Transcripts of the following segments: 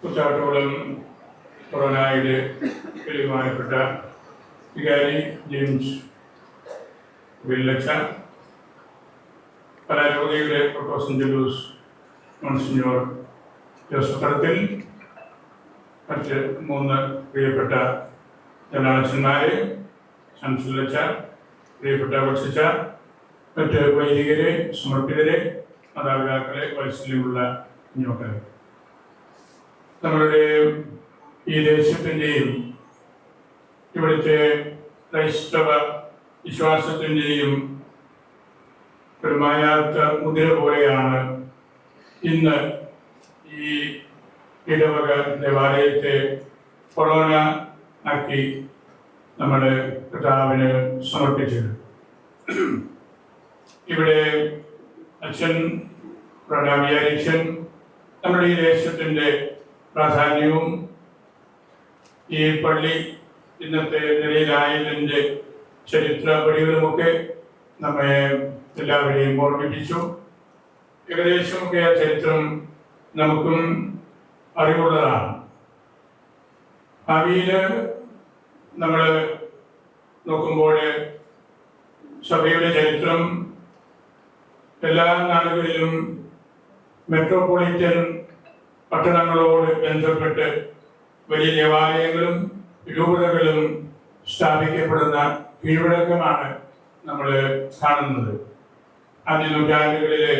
കുറ്റാട്ടോളം കൊറോണയുടെ ബഹുമാനപ്പെട്ട വികാരി ജെയിംസ് വില്ലച്ച, പരാരോഗിയുടെ പ്രൊഫസർ ജലൂസ് മോൺസിഞ്ഞോർ ജോസഫ് തടത്തിൽ, മറ്റ് 3 പ്രിയപ്പെട്ട ജനാളച്ചന്മാരെ, ശംസുല്ലച്ച, പ്രിയപ്പെട്ട വത്സിച്ച, മറ്റ് വൈദികരെ, സമർപ്പിതരെ, മാതാപിതാക്കളെ, വാത്സല്യമുള്ള കുഞ്ഞുമക്കളെ, നമ്മളുടെ ഈ ദേശത്തിൻ്റെയും ഇവിടുത്തെ ക്രൈസ്തവ വിശ്വാസത്തിൻ്റെയും ഒരു മായാത്ത മുദ്ര പോലെയാണ് ഇന്ന് ഈ ഇടവക ദേവാലയത്തെ കൊറോണ ആക്കി നമ്മൾ കർത്താവിന് സമർപ്പിച്ചത്. ഇവിടെ അച്ഛൻ പ്രണാമിയാരിച്ചൻ നമ്മുടെ ഈ ദേശത്തിൻ്റെ പ്രാധാന്യവും ഈ പള്ളി ഇന്നത്തെ നിലയിലായതിൻ്റെ ചരിത്ര വഴികളുമൊക്കെ നമ്മെ എല്ലാവരെയും ഓർമ്മിപ്പിച്ചു. ഏകദേശമൊക്കെ ആ ചരിത്രം നമുക്കും അറിവുള്ളതാണ്. ഭാവിയിൽ നമ്മൾ നോക്കുമ്പോൾ സഭയുടെ ചരിത്രം എല്ലാ നാടുകളിലും മെട്രോപൊളിറ്റൻ പട്ടണങ്ങളോട് ബന്ധപ്പെട്ട് വലിയ ദേവാലയങ്ങളും രൂപതകളും സ്ഥാപിക്കപ്പെടുന്ന കീഴ്വഴക്കമാണ് നമ്മൾ കാണുന്നത്. ആദ്യ നൂറ്റാണ്ടുകളിലെ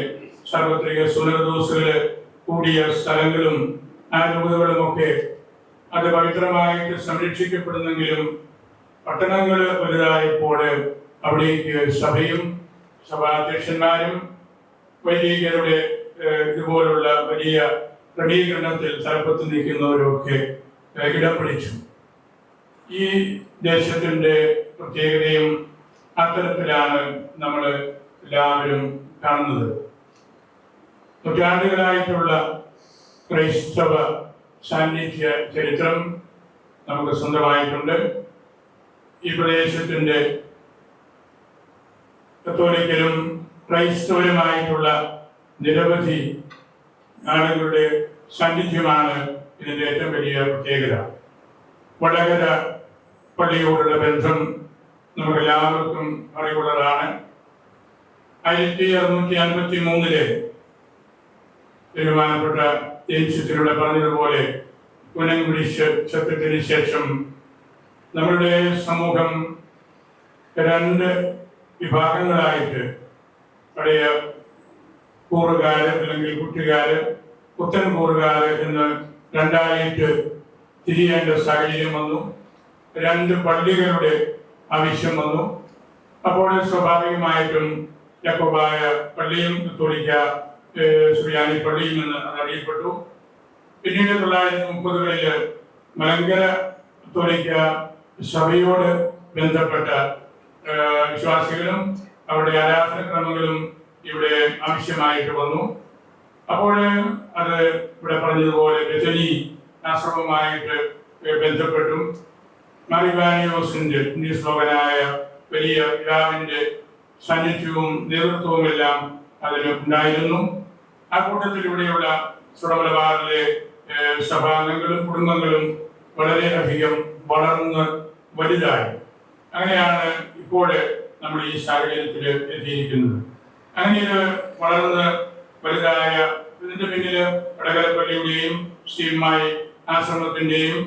സാർവത്രിക സുനദോസുകൾ കൂടിയ സ്ഥലങ്ങളും ആ രൂപതകളുമൊക്കെ അത് പവിത്രമായിട്ട് സംരക്ഷിക്കപ്പെടുന്നെങ്കിലും പട്ടണങ്ങൾ വലുതായപ്പോൾ അവിടേക്ക് സഭയും സഭാധ്യക്ഷന്മാരും വൈദികരുടെ ഇതുപോലുള്ള വലിയ ക്രമീകരണത്തിൽ തലപ്പത്ത് നിൽക്കുന്നവരൊക്കെ ഇടം പിടിച്ചു. ഈ ദേശത്തിൻ്റെ പ്രത്യേകതയും അത്തരത്തിലാണ് നമ്മൾ എല്ലാവരും കാണുന്നത്. നൂറ്റാണ്ടുകളായിട്ടുള്ള ക്രൈസ്തവ സാന്നിധ്യ ചരിത്രം നമുക്ക് സ്വന്തമായിട്ടുണ്ട്. ഈ പ്രദേശത്തിൻ്റെ കത്തോലിക്കലും ക്രൈസ്തവരുമായിട്ടുള്ള നിരവധി ആളുകളുടെ സാന്നിധ്യമാണ് ഇതിൻ്റെ ഏറ്റവും വലിയ പ്രത്യേകത. വടകര പള്ളിയോടുള്ള ബന്ധം നമുക്കെല്ലാവർക്കും അറിവുള്ളതാണ്. 1653 ബഹുമാനപ്പെട്ട ജെയിംസിലൂടെ പറഞ്ഞതുപോലെ പുനംകുരിശ സത്യത്തിന് ശേഷം നമ്മളുടെ സമൂഹം 2 വിഭാഗങ്ങളായിട്ട്, പഴയ കൂറുകാര് അല്ലെങ്കിൽ കുട്ടികാര്, പുത്തൻ കൂറുകാര് എന്ന് 2ആയിട്ട് തിരിയേണ്ട സാഹചര്യം വന്നു. 2 പള്ളികളുടെ ആവശ്യം വന്നു. അപ്പോൾ സ്വാഭാവികമായിട്ടും യാക്കോബായ പള്ളിയും കത്തോലിക്ക സുറിയാനി പള്ളിയും എന്ന് അറിയപ്പെട്ടു. പിന്നീട് 1930-കളിൽ മലങ്കര കത്തോലിക്ക സഭയോട് ബന്ധപ്പെട്ട വിശ്വാസികളും അവരുടെ ആരാധനക്രമങ്ങളും ഇവിടെ ആവശ്യമായിട്ട് വന്നു. അപ്പോൾ അത് ഇവിടെ പറഞ്ഞതുപോലെ ബെഥനി ആശ്രമവുമായിട്ട് ബന്ധപ്പെട്ടു. മാറിവാനിയോസിന്റെ ശ്ലോകനായ വലിയ പിതാവിന്റെ സാന്നിധ്യവും നേതൃത്വവും എല്ലാം അതിന് ഉണ്ടായിരുന്നു. ആ കൂട്ടത്തിൽ ഇവിടെയുള്ള സുറമലബാറിലെ സഭാംഗങ്ങളും കുടുംബങ്ങളും വളരെയധികം വളർന്ന് വലുതായി. അങ്ങനെയാണ് ഇപ്പോൾ നമ്മൾ ഈ സാഹചര്യത്തിൽ എത്തിയിരിക്കുന്നത്. അങ്ങനെ ഇത് വളർന്ന് വലുതായ ഇതിന്റെ പിന്നിൽ വടകരപ്പള്ളിയുടെയും ശ്രീമായി ആശ്രമത്തിന്റെയും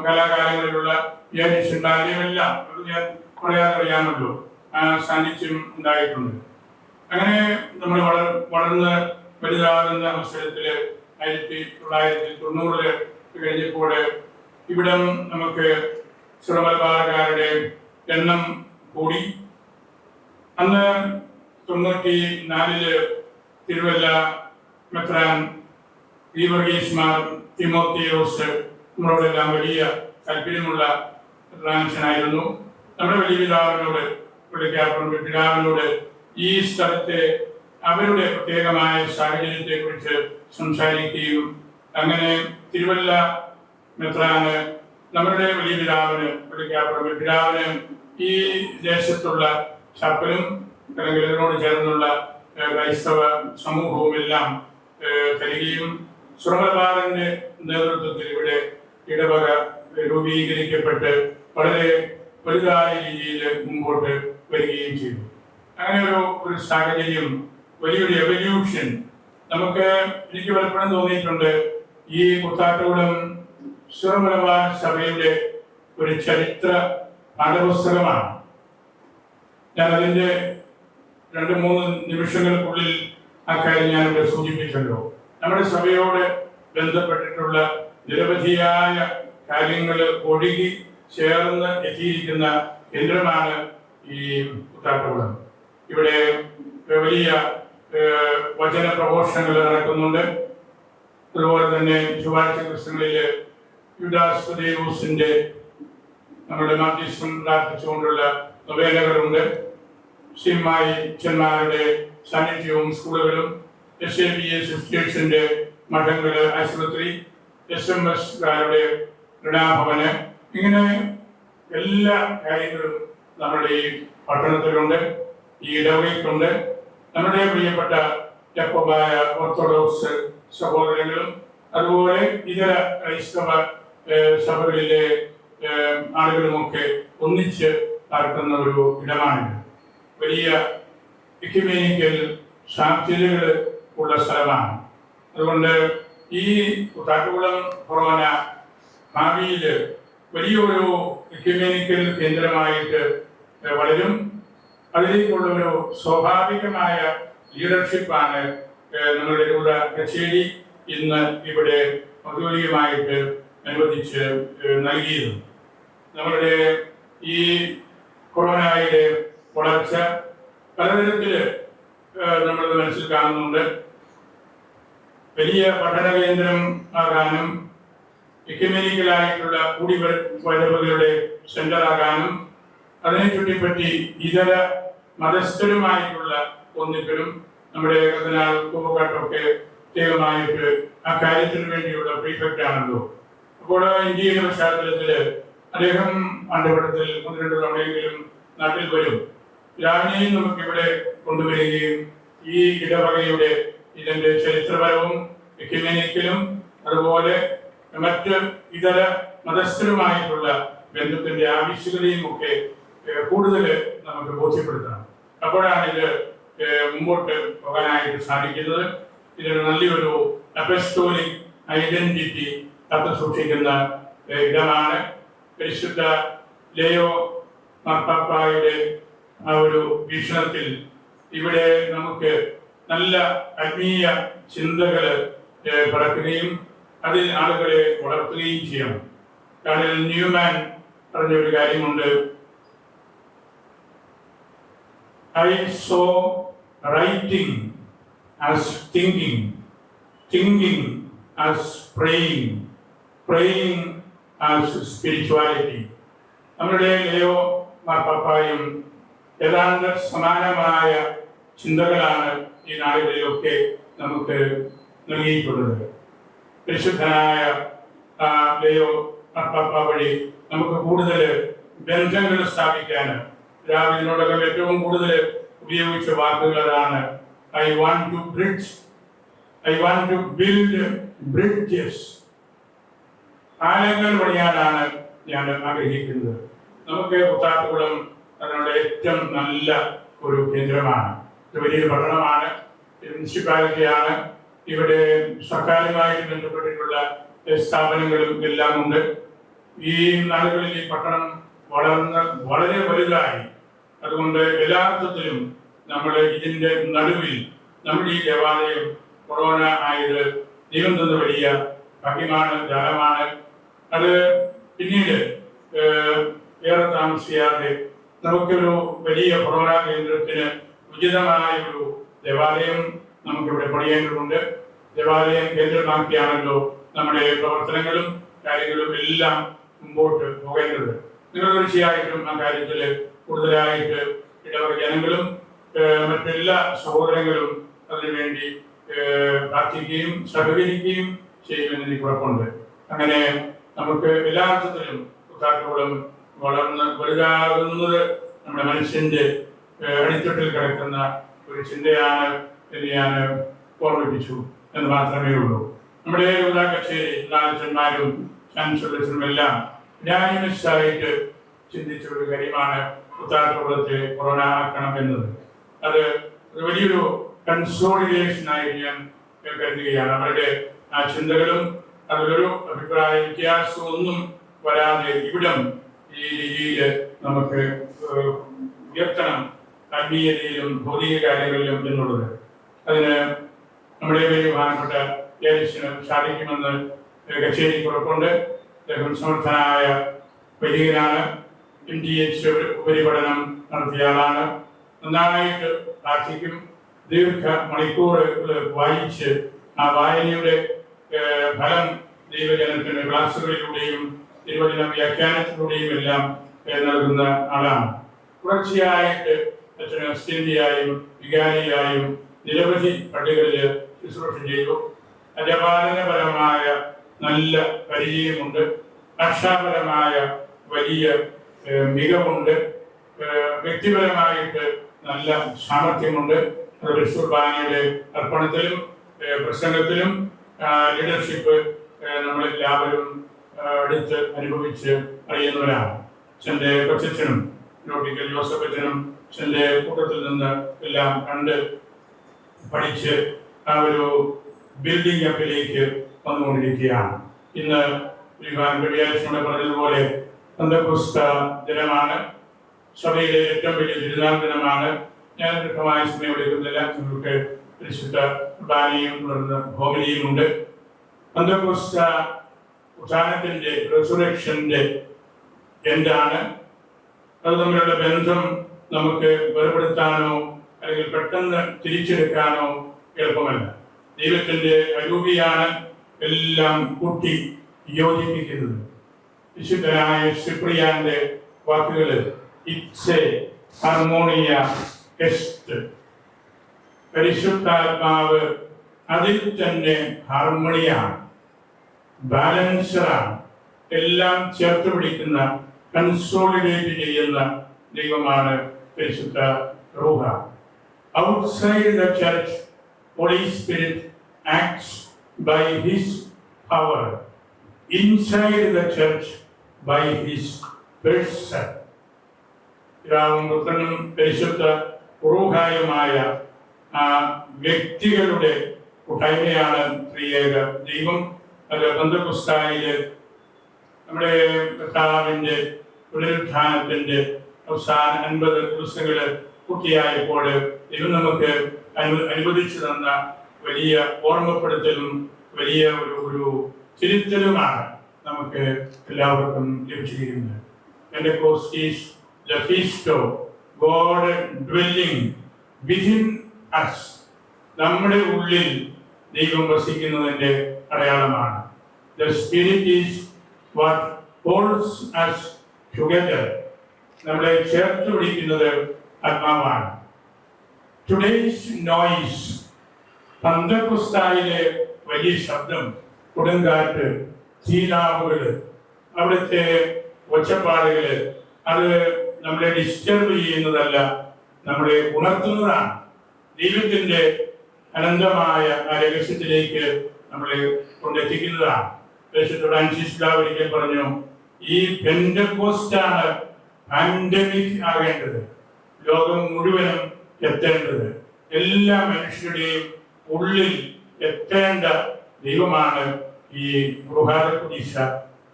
കലാകാലങ്ങളിലുള്ള വിദ്യാഭ്യാസന്മാരെയും എല്ലാം അത് ഞാൻ പറയാതെ അറിയാമല്ലോ ആ സാന്നിധ്യം ഉണ്ടായിട്ടുണ്ട്. അങ്ങനെ നമ്മൾ വളർന്ന് വലുതാകുന്ന അവസരത്തിൽ 1990 കഴിഞ്ഞപ്പോൾ ഇവിടം നമുക്ക് സുറമലബാറുകാരുടെ എണ്ണം കൂടി. അന്ന് 94 തിരുവല്ല മെത്രാൻ ഗീവർഗീസ് മാർ തിമോത്തിയോസ് നമ്മളോടെല്ലാം വലിയ താല്പര്യമുള്ള മെത്രാനച്ചനായിരുന്നു. നമ്മുടെ വലിയ പിതാവിനോട് പിതാവിനോട് ഈ സ്ഥലത്തെ അവരുടെ പ്രത്യേകമായ സാഹചര്യത്തെ കുറിച്ച് സംസാരിക്കുകയും അങ്ങനെ തിരുവല്ല മെത്രാന് നമ്മുടെ വലിയ പിതാവിന് ഈ ദേശത്തുള്ള ചപ്പലും അല്ലെങ്കിൽ ഇതിനോട് ചേർന്നുള്ള ക്രൈസ്തവ സമൂഹവും എല്ലാം തരികയും സുറമലബാറിന്റെ നേതൃത്വത്തിൽ ഇവിടെ ഇടവക രൂപീകരിക്കപ്പെട്ട് വളരെ വലുതായ രീതിയിൽ മുമ്പോട്ട് വരികയും ചെയ്തു. അങ്ങനെ ഒരു സാഹചര്യം, വലിയൊരു എവല്യൂഷൻ നമുക്ക് എനിക്ക് പലപ്പോഴും തോന്നിയിട്ടുണ്ട്. ഈ കുത്താട്ടുകുളം സുറമലബാർ സഭയുടെ ഒരു ചരിത്ര പാഠപുസ്തകമാണ്. ഞാൻ അതിൻ്റെ 2-3 നിമിഷങ്ങൾക്കുള്ളിൽ ആ കാര്യം ഞാനിവിടെ സൂചിപ്പിച്ചല്ലോ. നമ്മുടെ സഭയോട് ബന്ധപ്പെട്ടിട്ടുള്ള നിരവധിയായ കാര്യങ്ങൾ ഒഴുകി ചേർന്ന് എത്തിയിരിക്കുന്ന കേന്ദ്രമാണ് ഈ കുത്താട്ടുകുളം. ഇവിടെ വലിയ വചന പ്രഘോഷണങ്ങൾ നടക്കുന്നുണ്ട്. അതുപോലെ തന്നെ ചൊവ്വാഴ്ച ദിവസങ്ങളിൽ യുദാസ് ദേവൂസിന്റെ നമ്മുടെ മാധ്യസ്ഥം പ്രാർത്ഥിച്ചുകൊണ്ടുള്ള നൊവേലകളുണ്ട്. ശ്രീമായി അച്ഛന്മാരുടെ സാന്നിധ്യവും സ്കൂളുകളും, SABA സിസ്റ്റേഴ്സിന്റെ മഠങ്ങള്, ആശുപത്രി, SMS-കാരുടെ ഋണാഭവന്, ഇങ്ങനെ എല്ലാ കാര്യങ്ങളും നമ്മുടെ ഈ പട്ടണത്തിലുണ്ട്, ഈ ഇടവകയ്ക്കുണ്ട്. നമ്മുടെ പ്രിയപ്പെട്ട യാക്കോബായ ഓർത്തഡോക്സ് സഹോദരങ്ങളും അതുപോലെ ഇതര ക്രൈസ്തവ സഭകളിലെ ആളുകളുമൊക്കെ ഒന്നിച്ച് നടക്കുന്ന ഒരു ഇടമാണിത്. വലിയ എക്യുമെനിക്കൽ സാധ്യതകൾ ഉള്ള സ്ഥലമാണ്. അതുകൊണ്ട് ഈ കുത്താട്ടുകുളം ഫൊറോന ഭാവിയിൽ വലിയൊരു എക്യുമെനിക്കൽ കേന്ദ്രമായിട്ട് വളരും. അതിലേക്കുള്ള ഒരു സ്വാഭാവികമായ ലീഡർഷിപ്പാണ് നമ്മുടെ രൂപ കച്ചേരി ഇന്ന് ഇവിടെ ഔദ്യോഗികമായിട്ട് അനുവദിച്ച് നൽകിയത്. നമ്മളുടെ ഈ കൊറോണയുടെ വളർച്ച പലതരത്തിൽ നമ്മൾ മനസ്സിൽ കാണുന്നുണ്ട്. വലിയ പഠന കേന്ദ്രം ആകാനും എക്യുമെനിക്കലായിട്ടുള്ള കൂടിവരവുകളുടെ സെന്റർ ആകാനും അതിനെ ചുറ്റിപ്പറ്റി ഇതര മതസ്ഥരുമായിട്ടുള്ള ഒന്നിക്കലും നമ്മുടെ കർദിനാൾ കൂവക്കാട്ടൊക്കെ പ്രത്യേകമായിട്ട് ആ കാര്യത്തിന് വേണ്ടിയുള്ള പ്രീഫെക്റ്റ് ആണല്ലോ. അപ്പോൾ ഇന്ത്യയുടെ പശ്ചാത്തലത്തിൽ അദ്ദേഹം ആണ്ടുവട്ടത്തിൽ 1-2 തവണയെങ്കിലും നാട്ടിൽ വരും. രാവിലെയും നമുക്കിവിടെ കൊണ്ടുവരികയും ഈ ഇടവകയുടെ ഇതിന്റെ ചരിത്രപരവും എക്യുമെനിക്കലും അതുപോലെ മറ്റ് ഇതര മതസ്ഥരുമായിട്ടുള്ള ബന്ധത്തിന്റെ ആവശ്യകതയും ഒക്കെ കൂടുതൽ നമുക്ക് ബോധ്യപ്പെടുത്തണം. അപ്പോഴാണ് ഇത് മുമ്പോട്ട് പോകാനായിട്ട് സാധിക്കുന്നത്. ഇതിന് നല്ലൊരു അപ്പസ്റ്റോലിക് ഐഡന്റിറ്റി കാത്തു സൂക്ഷിക്കുന്ന ഇടമാണ്. പരിശുദ്ധ ലേയോ മാർപ്പാപ്പായുടെ ആ ഒരു വീക്ഷണത്തിൽ ഇവിടെ നമുക്ക് നല്ല ആത്മീയ ചിന്തകൾ പടക്കുകയും അതിൽ ആളുകളെ വളർത്തുകയും ചെയ്യണം. കാരണം ന്യൂമാൻ പറഞ്ഞൊരു കാര്യമുണ്ട്, I saw writing as thinking, thinking as praying, praying as spirituality. നമ്മുടെ ലേയോ മാർപ്പാപ്പായും ഏതാണ്ട് സമാനമായ ചിന്തകളാണ് ഈ നാടുകളിലൊക്കെ നമുക്ക് നൽകിയിട്ടുള്ളത്. പരിശുദ്ധനായ ലേയോ മാർപ്പാപ്പ വഴി നമുക്ക് കൂടുതൽ ബന്ധങ്ങൾ സ്ഥാപിക്കാൻ രാവിനോടൊക്കെ ഏറ്റവും കൂടുതൽ ഉപയോഗിച്ച വാക്കുകൾ അതാണ്. I want to build bridges. പാലങ്ങൾ പണിയാനാണ് ഞാൻ ആഗ്രഹിക്കുന്നത്. നമുക്ക് കുത്താട്ടുകുളം അതിനുള്ള ഏറ്റവും നല്ല ഒരു കേന്ദ്രമാണ്. ഇത് വലിയൊരു പട്ടണമാണ്, മുനിസിപ്പാലിറ്റിയാണ്. ഇവിടെ സർക്കാരുമായിട്ട് ബന്ധപ്പെട്ടിട്ടുള്ള സ്ഥാപനങ്ങളും എല്ലാം ഉണ്ട്. ഈ നാടുകളിൽ ഈ പട്ടണം വളർന്ന് വളരെ വലുതായി. അതുകൊണ്ട് എല്ലാ അർത്ഥത്തിലും നമ്മൾ ഇതിൻ്റെ നടുവിൽ നമ്മുടെ ഈ ദേവാലയം കൊറോണ ആയത് ദൈവം തന്ന വലിയ ഭാഗ്യമാണ്, ദാനമാണ്. അത് പിന്നീട് ഏറെ താമസിയാതെ നമുക്കൊരു വലിയ കൊറോണ കേന്ദ്രത്തിന് ഉചിതമായ ഒരു ദേവാലയം നമുക്കിവിടെ പണിയേണ്ടതുണ്ട്. ദേവാലയം കേന്ദ്രമാക്കിയാണല്ലോ നമ്മുടെ പ്രവർത്തനങ്ങളും കാര്യങ്ങളും എല്ലാം മുമ്പോട്ട് പോകേണ്ടത്. നിങ്ങൾ തീർച്ചയായിട്ടും ആ കാര്യത്തിൽ കൂടുതലായിട്ട് ഇടവക ജനങ്ങളും മറ്റെല്ലാ സഹോദരങ്ങളും അതിനുവേണ്ടി പ്രാർത്ഥിക്കുകയും സഹകരിക്കുകയും ചെയ്യുമെന്ന് എനിക്ക് ഉറപ്പുണ്ട്. അങ്ങനെ നമുക്ക് എല്ലാ അർത്ഥത്തിലും കുത്താട്ടുകുളം വളർന്ന് വലുതാകുന്നത് നമ്മുടെ മനുഷ്യന്റെ അടിത്തട്ടിൽ കിടക്കുന്ന ഒരു ചിന്തയാണ് എന്ന് ഞാൻ ഓർമ്മിപ്പിച്ചു എന്ന് മാത്രമേ ഉള്ളൂ. നമ്മുടെ കച്ചേരി നായകന്മാരും ചാൻസലർസും എല്ലാം യുനാനിമസായിട്ട് ചിന്തിച്ച ഒരു കാര്യമാണ് ഉത്താരകുളത്തെ കൊറോണ ആക്കണം എന്നത്. അത് വലിയൊരു കൺസോളിഡേഷൻ ആയിട്ട് ഞാൻ കരുതുകയാണ്. അവരുടെ ആ ചിന്തകളും അതിലൊരു അഭിപ്രായ വ്യത്യാസവും ഒന്നും വരാതെ ഇവിടം ഈ രീതിയിൽ നമുക്ക് ഉയർത്തണം, ആത്മീയതയിലും ഭൗതിക കാര്യങ്ങളിലും എന്നുള്ളത്. അതിന് നമ്മുടെ ബഹുമാനപ്പെട്ട യേശുവിന് സാധിക്കുമെന്ന് കച്ചേരി ഉറപ്പുണ്ട്. അദ്ദേഹം സമർത്ഥനായ വൈദികനാണ്. MTH ഉപരിപഠനം നടത്തിയ ആളാണ്. നന്നായിട്ട് പ്രാർത്ഥിക്കും. ദീർഘ മണിക്കൂറുകൾ വായിച്ച് ആ വായനയുടെ ഫലം ദൈവജനത്തിന് ക്ലാസ്സുകളിലൂടെയും ദൈവജന വ്യാഖ്യാനത്തിലൂടെയും എല്ലാം നൽകുന്ന ആളാണ്. തുടർച്ചയായിട്ട് അച്ഛന് അസ്റ്റേന്തിയായും വികാരിയായും നിരവധി പള്ളികളിൽ ശുശ്രൂഷ ചെയ്തു. അജപാലനപരമായ നല്ല പരിചയമുണ്ട്. ഭാഷാപരമായ വലിയ മികവുണ്ട്. വ്യക്തിപരമായിട്ട് നല്ല സാമർഥ്യമുണ്ട്. അത് കുർബാനയുടെ അർപ്പണത്തിലും പ്രസംഗത്തിലും ലീഡർഷിപ്പ് നമ്മളെല്ലാവരും അടുത്ത് അനുഭവിച്ച് അറിയുന്നവരാണ്. അച്ഛൻ്റെ കൊച്ചച്ഛനും നോട്ടിക്കൽ ജോസഫ് അച്ഛനും അച്ഛൻ്റെ കൂട്ടത്തിൽ നിന്ന് എല്ലാം കണ്ട് പഠിച്ച് ആ ഒരു ബിൽഡിംഗ് അപ്പിലേക്ക് വന്നുകൊണ്ടിരിക്കുകയാണ്. ഇന്ന് വെള്ളിയാഴ്ചയോടെ പറഞ്ഞതുപോലെ പെന്തക്കോസ്ത ദിനമാണ്. സഭയിലെ ഏറ്റവും വലിയ തിരുനാൾ ദിനമാണ്. ഞാൻ ദീർഘമായ സമയം എടുക്കുന്നില്ല. നിങ്ങൾക്ക് പരിശുദ്ധ കുർബാനയും തുടർന്ന് ഹോമിലിയും ഉണ്ട്. പെന്തക്കോസ്ത ഉത്ഥാനത്തിന്റെ റിസറക്ഷന്റെ എന്താണ്, അത് തമ്മിലുള്ള ബന്ധം നമുക്ക് വേർപെടുത്താനോ അല്ലെങ്കിൽ പെട്ടെന്ന് തിരിച്ചെടുക്കാനോ എളുപ്പമല്ല. ദൈവത്തിന്റെ അരൂപിയാണ് എല്ലാം കൂട്ടി യോജിപ്പിക്കുന്നത്. വിശുദ്ധനായ സിപ്രിയാന്റെ വാക്കുകൾ ഇറ്റ്സ് എ ഹാർമോണിയ എസ്റ്റ്. പരിശുദ്ധാത്മാവ് അതിൽ തന്നെ ഹാർമണിയാണ്, ബാലൻസറാണ്, എല്ലാം ചേർത്ത് പിടിക്കുന്ന കൺസോളിഡേറ്റ് ചെയ്യുന്ന ദൈവമാണ് പരിശുദ്ധ റൂഹ. Outside the church Holy Spirit acts by His power. Inside the church by His person. പിതാവും പുത്രനും പരിശുദ്ധ റൂഹായുമായ ആ വ്യക്തികളുടെ കൂട്ടായ്മയാണ് ത്രിയേക ദൈവം. അത് പെന്തക്കോസ്തായില് നമ്മുടെ കർത്താവിന്റെ പുനരുത്ഥാനത്തിന്റെ അവസാന 50 ദിവസങ്ങൾ പൂർത്തിയായപ്പോൾ ദൈവം നമുക്ക് അനുവദിച്ചു തന്ന വലിയ ഓർമ്മപ്പെടുത്തലും വലിയ ഒരു തിരുത്തലുമാണ് നമുക്ക് എല്ലാവർക്കും ലഭിച്ചിരിക്കുന്നത്. Pentecost is the feast of God dwelling within us. നമ്മുടെ ഉള്ളിൽ ദൈവം വസിക്കുന്നതിന്റെ അടയാളമാണ്. The Spirit is what holds us together. നമ്മളെ ചേർത്ത് പിടിക്കുന്നത് ആത്മാവാണ്. Today's noise, പെന്തക്കോസ്തായിലെ വലിയ ശബ്ദം, കൊടുങ്കാറ്റ്, തീനാവുകള്, അവിടുത്തെ ഒച്ചപ്പാടുകള്, അത് നമ്മളെ ഡിസ്റ്റർബ് ചെയ്യുന്നതല്ല, നമ്മളെ ഉണർത്തുന്നതാണ്. ദൈവത്തിന്റെ അനന്തമായ ആ രഹസ്യത്തിലേക്ക് നമ്മളെ കൊണ്ടെത്തിക്കുന്നതാണ്. ഫ്രാൻസിസ് ഒരിക്കൽ പറഞ്ഞു, ഈ പെന്തക്കോസ്റ്റാണ് പാൻഡമിക് ആകേണ്ടത്, ലോകം മുഴുവനും എത്തേണ്ടത്, എല്ലാ മനുഷ്യരുടെയും ഉള്ളിൽ എത്തേണ്ട ദൈവമാണ് ഈ റുഹാദ.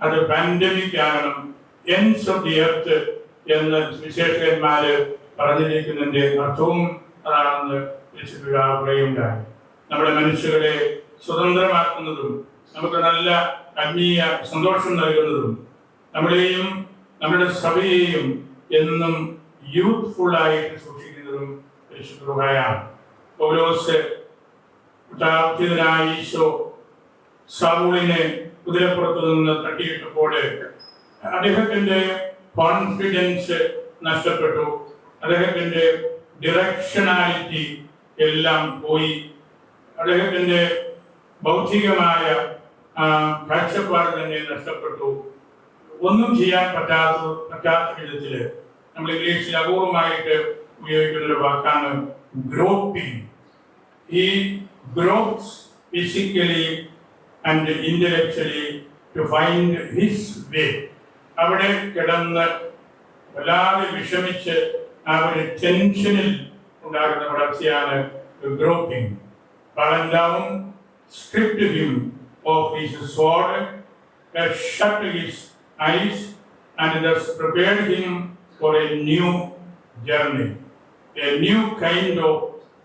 അത് പാൻഡമിക് ആകണം, എൻഡ്സ് ഓഫ് ദി എർത്ത് എന്ന് വിശേഷകന്മാര് പറഞ്ഞിരിക്കുന്നതിന്റെ അർത്ഥവും അതാണെന്ന് പറയുകയുണ്ടായി. നമ്മുടെ മനുഷ്യരെ സ്വതന്ത്രമാക്കുന്നതും നമുക്ക് നല്ല ആത്മീയ സന്തോഷം നൽകുന്നതും നമ്മളെയും നമ്മുടെ സഭയെയും എന്നും യൂത്ത്ഫുൾ ആയിട്ട് സൂക്ഷിക്കുന്നതും പരിശുദ്ധ റൂഹായാണ്. പൗലോസ് ഈശോ സൗളിനെ കുതിരപ്പുറത്തു നിന്ന് തട്ടിയിട്ടപ്പോൾ അദ്ദേഹത്തിന്റെ കോൺഫിഡൻസ് നഷ്ടപ്പെട്ടു, അദ്ദേഹത്തിന്റെ ഡിറക്ഷണാലിറ്റി എല്ലാം പോയി, അദ്ദേഹത്തിന്റെ ബൗദ്ധികമായ കാഴ്ചപ്പാട് തന്നെ നഷ്ടപ്പെട്ടു. ഒന്നും ചെയ്യാൻ പറ്റാത്ത വിധത്തില് നമ്മൾ ഇംഗ്ലീഷിൽ അപൂർവമായിട്ട് ഉപയോഗിക്കുന്ന ഒരു വാക്കാണ് ഗ്രോപ്പിംഗ്. ഈ ഗ്രോപ്സ് physically and intellectually to find his way. അവിടെ കിടന്ന് വല്ലാതെ വിഷമിച്ച് ആ ഒരു ടെൻഷനിൽ ഉണ്ടാകുന്ന വളർച്ചയാണ് ഗ്രോപ്പിംഗ്. Fallen down, stripped him of his sword, shut his eyes, and thus prepared him for a new journey, a new kind of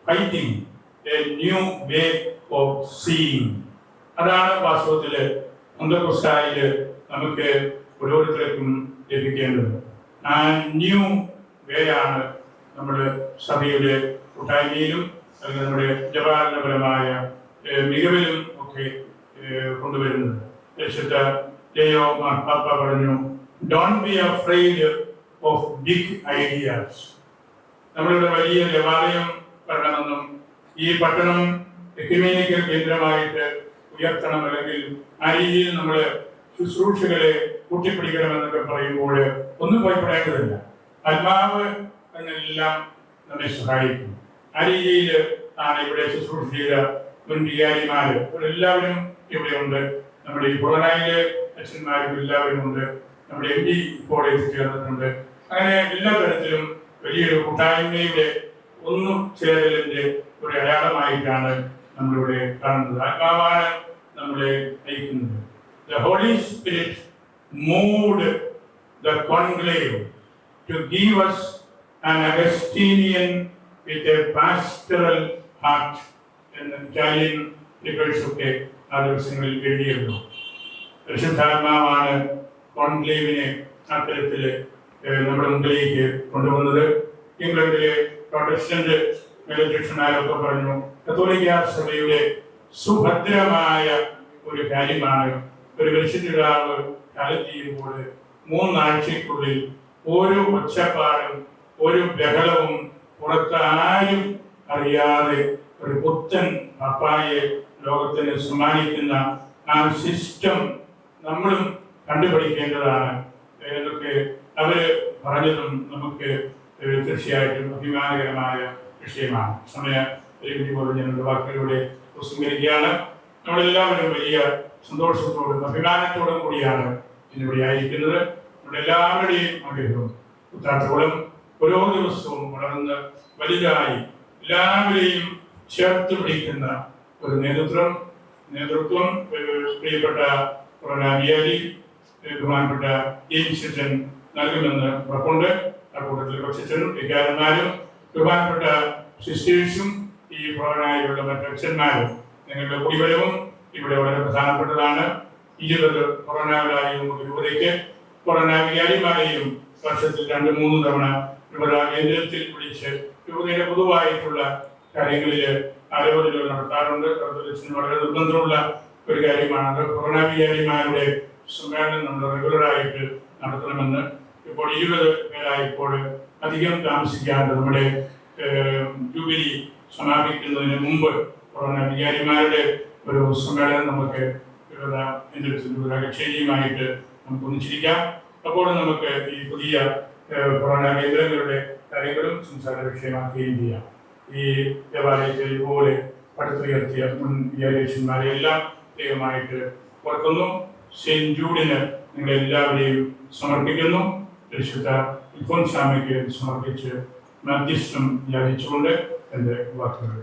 fighting, a new way of seeing. അതാണ് വാസ്തവത്തിൽ അന്തർക്രിസ്തായില് നമുക്ക് ഓരോരുത്തർക്കും ലഭിക്കേണ്ടത്. ആ ന്യൂ വേ ആണ് നമ്മൾ സഭയുടെ കൂട്ടായ്മയിലും അല്ലെങ്കിൽ നമ്മുടെ ജപാലനപരമായ മികവിലും ഒക്കെ കൊണ്ടുവരുന്നത്. വിശുദ്ധ ലിയോ മാർപ്പാപ്പ പറഞ്ഞു, don't be afraid of big ideas. നമ്മളുടെ വലിയ ദേവാലയം വരണമെന്നും ഈ പട്ടണം എക്യുമെനിക്കൽ കേന്ദ്രമായിട്ട് ഉയർത്തണം, അല്ലെങ്കിൽ ആ രീതിയിൽ നമ്മൾ ശുശ്രൂഷകളെ കൂട്ടിപ്പിടിക്കണമെന്നൊക്കെ പറയുമ്പോൾ ഒന്നും ഭയപ്പെടേണ്ടതില്ല. ആത്മാവ് എന്നെല്ലാം നമ്മെ സഹായിക്കും. ആ രീതിയിൽ ആണ് ഇവിടെ ശുശ്രൂഷ ചെയ്ത മുൻ വികാരിമാര് എല്ലാവരും ഇവിടെ ഉണ്ട്. നമ്മുടെ ഈ പുറനായിലെ അച്ഛന്മാരും എല്ലാവരും ഉണ്ട്. നമ്മുടെ MD ഇപ്പോൾ ചേർന്നിട്ടുണ്ട്. അങ്ങനെ എല്ലാ തരത്തിലും വലിയൊരു കൂട്ടായ്മയുടെ ഒന്നും ചേരലിന്റെ ഒരു അടയാളമായിട്ടാണ് നമ്മളിവിടെ കാണുന്നത്. ആത്മാവാണ് നമ്മളെ നയിക്കുന്നത്. The Holy Spirit moved the conclave to give us an Augustinian with a pastoral heart. എന്ന് ഇറ്റാലിയൻ ലിബേഴ്സൊക്കെ ആ ദിവസങ്ങളിൽ എഴുതിയിരുന്നു. പരിശുദ്ധാത്മാവാണ് കോൺക്ലേവിനെ അത്തരത്തിൽ നമ്മുടെ മുമ്പിലേക്ക് കൊണ്ടുവന്നത്. ഇംഗ്ലണ്ടിലെ പ്രൊട്ടസ്റ്റന്റ് മേലധ്യക്ഷന്മാരൊക്കെ പറഞ്ഞു, കത്തോലിക്ക സഭയുടെ സുഭദ്രമായ ഒരു കാര്യമാണ് ഒരു പരിശുദ്ധിതാവ് കാലം ചെയ്യുമ്പോൾ 3 ആഴ്ചയ്ക്കുള്ളിൽ ഒരു ഒച്ചപ്പാടും ഒരു ബഹളവും പുറത്ത് ആരും അറിയാതെ ഒരു പുത്തൻ പപ്പായെ ലോകത്തിന് സമ്മാനിക്കുന്ന ആ സിസ്റ്റം നമ്മളും കണ്ടുപിടിക്കേണ്ടതാണ്. ഏതൊക്കെ അവര് പറഞ്ഞതും നമുക്ക് തീർച്ചയായിട്ടും അഭിമാനകരമായ വിഷയമാണ്. സമയപരിമിതി പോലെ ഞങ്ങളുടെ വാക്കുകളിലൂടെ ഉപസംഹരിക്കുകയാണ്. നമ്മളെല്ലാവരും വലിയ സന്തോഷത്തോടും അഭിമാനത്തോടും കൂടിയാണ് ഇന്നിവിടെ ആയിരിക്കുന്നത്. നമ്മുടെ എല്ലാവരുടെയും ആഗ്രഹവും ഉത്താത്തോളം ഓരോ ദിവസവും വളർന്ന് വലുതായി എല്ലാവരെയും ചേർത്ത് പിടിക്കുന്ന ഒരു നേതൃത്വം പ്രിയപ്പെട്ട വികാരി ബഹുമാനപ്പെട്ട ജെയിംസ് നൽകുമെന്ന് ഉറപ്പുണ്ട്. ആ കൂട്ടത്തിൽ കൊച്ചച്ഛനും വികാരന്മാരും ബഹുമാനപ്പെട്ട സിസ്റ്റേഴ്സും ഈ പ്രവണായുള്ള മറ്റു അച്ഛന്മാരും നിങ്ങളുടെ കുടിവരവും ഇവിടെ വളരെ പ്രധാനപ്പെട്ടതാണ്. 20 കൊറോണകളായി നമുക്ക് യുവതയ്ക്ക് കൊറോണ വികാരിമാരെയും വർഷത്തിൽ 2-3 തവണ യുവതാ കേന്ദ്രത്തിൽ വിളിച്ച് യുവതയുടെ പൊതുവായിട്ടുള്ള കാര്യങ്ങളിൽ ആലോചനകൾ നടത്താറുണ്ട്. വളരെ നിർബന്ധമുള്ള ഒരു കാര്യമാണ്. കൊറോണ വികാരിമാരുടെ സമ്മേളനം നമ്മൾ റെഗുലറായിട്ട് നടത്തണമെന്ന് ഇപ്പോൾ 20 പേരായപ്പോൾ അധികം താമസിക്കാണ്ട് നമ്മുടെ ജൂബിലി സമാപിക്കുന്നതിന് മുമ്പ് കൊറോണ വികാരിമാരുടെ ഒരു സമ്മേളനം നമുക്ക് കക്ഷേരിയുമായിട്ട് നമുക്ക് ഒന്നിച്ചിരിക്കാം. അപ്പോൾ നമുക്ക് ഈ പുതിയ കൊറോണ കേന്ദ്രങ്ങളുടെ കാര്യങ്ങളും സംസാര വിഷയമാക്കുകയും ചെയ്യാം. ഈ ദേവാലയത്തിൽ ഇതുപോലെ പടുത്തുയർത്തിയ മുൻ വികാരിയച്ഛന്മാരെ എല്ലാം പ്രത്യേകമായിട്ട് ഓർക്കുന്നു. സെന്റ് ജൂഡിന് നിങ്ങളെല്ലാവരെയും സമർപ്പിക്കുന്നു. പരിശുദ്ധ ഇൽഫോൻസാമയ്ക്ക് സമർപ്പിച്ച് മധ്യസ്ഥം യാചിച്ചുകൊണ്ട് എൻ്റെ വാക്കുകൾ